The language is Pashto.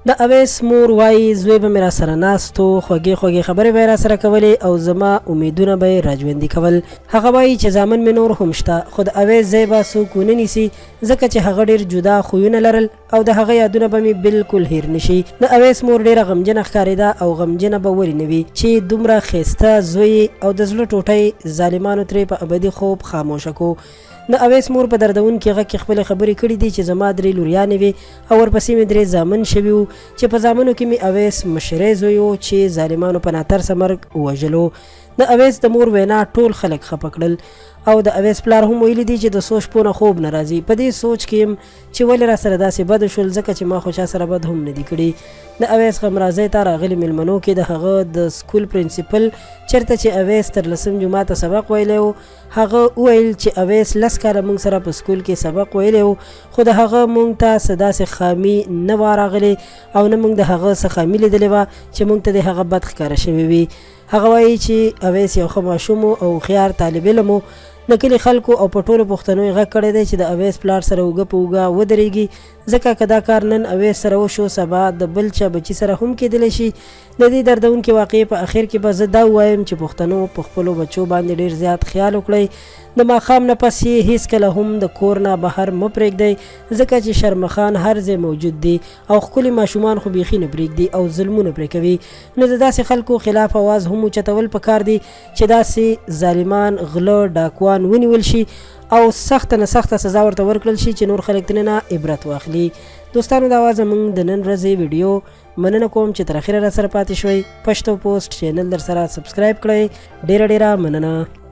د اویس مور وایي زوی به مې راسره ناست و، خوږې خوږې خبرې به یې راسره کولې او زما امیدونه به یې راژوندي کول. هغه وایي چې زامن مې نور هم شته، خو د اویس ځای به څوک ونه نیسي ځکه چې هغه ډېر جدا خویونه لرل او د هغه یادونه به مې بالکل هیر نشي. د اویس مور ډېره غمجنه ښکارېده او غمجنه به ولې نه وي چې دومره ښایسته زوی او د زړه ټوټی ظالمانو ترې په ابدي خوب خاموشه کو. د اویس مور په دردونکي غږ کې خپلې خبرې کړې دي چې زما 3 لوریانې وې او ورپسې مې 3 زامن شوي وو چې په زامنو کې مې اویس مشری زوی و چې ظالمانو په ناترسه مرګ ووژلو. د اویس د مور وینا ټول خلک خفه کړل او د اویس پلار هم ویلي دي چې د سوچ پونه خوب نه راځي. په دې سوچ کې یم چې ولې را سره داسې بد شول ځکه چې ما خو چا سره بد هم نه دي کړي. د اویس غمرازۍ ته راغلي میلمنو کې د هغه د سکول پرنسپل چېرته چې اویس تر 10 جماعته سبق ویلی و هغه وویل چې اویس 10 کاله موږ سره په سکول کې سبق ویلی و خو د هغه موږ ته څه داسې خامي نه وه راغلې او نه موږ د هغه څه خامي لیدلې وه چې موږ ته د هغه بد ښکاره شوی وي. هغه وایي چې اویس یو ښه ماشوم او هوښیار طالب علم و. د کلي خلکو او په ټولو پښتنو یې غږ کړی دی چې د اویس پلار سره اوږه په اوږه ودرېږي ځکه که دا کار نن اویس سره وشو سبا د بل چا بچي سره هم کېدلی شي. د دې دردونکې واقعې په اخر کې به زه دا ووایم چې پښتنو په خپلو بچو باندې ډېر زیات خیال وکړئ. د ماښام نه پس یې هیڅکله هم د کور نه بهر مه پرېږدئ ځکه چې شرمخان هر ځای موجود دي او ښکلي ماشومان خو بیخي نه پرېږدي او ظلمونه پرې کوي. نو د داسې خلکو خلاف اواز هم اوچتول پکار دي چې داسې ظالمان غله ډاکوان ونیول شي او سخته نه سخته سزا ورته ورکړل شي چې نور خلک ترې نه عبرت واخلي. دوستانو دا زموږ د نن ورځې ویډیو مننه کوم چې تر اخره را سره پاتې شوئ. پښتو پوسټ چینل در سره سبسکرایب کړئ. ډیره ډیره مننه.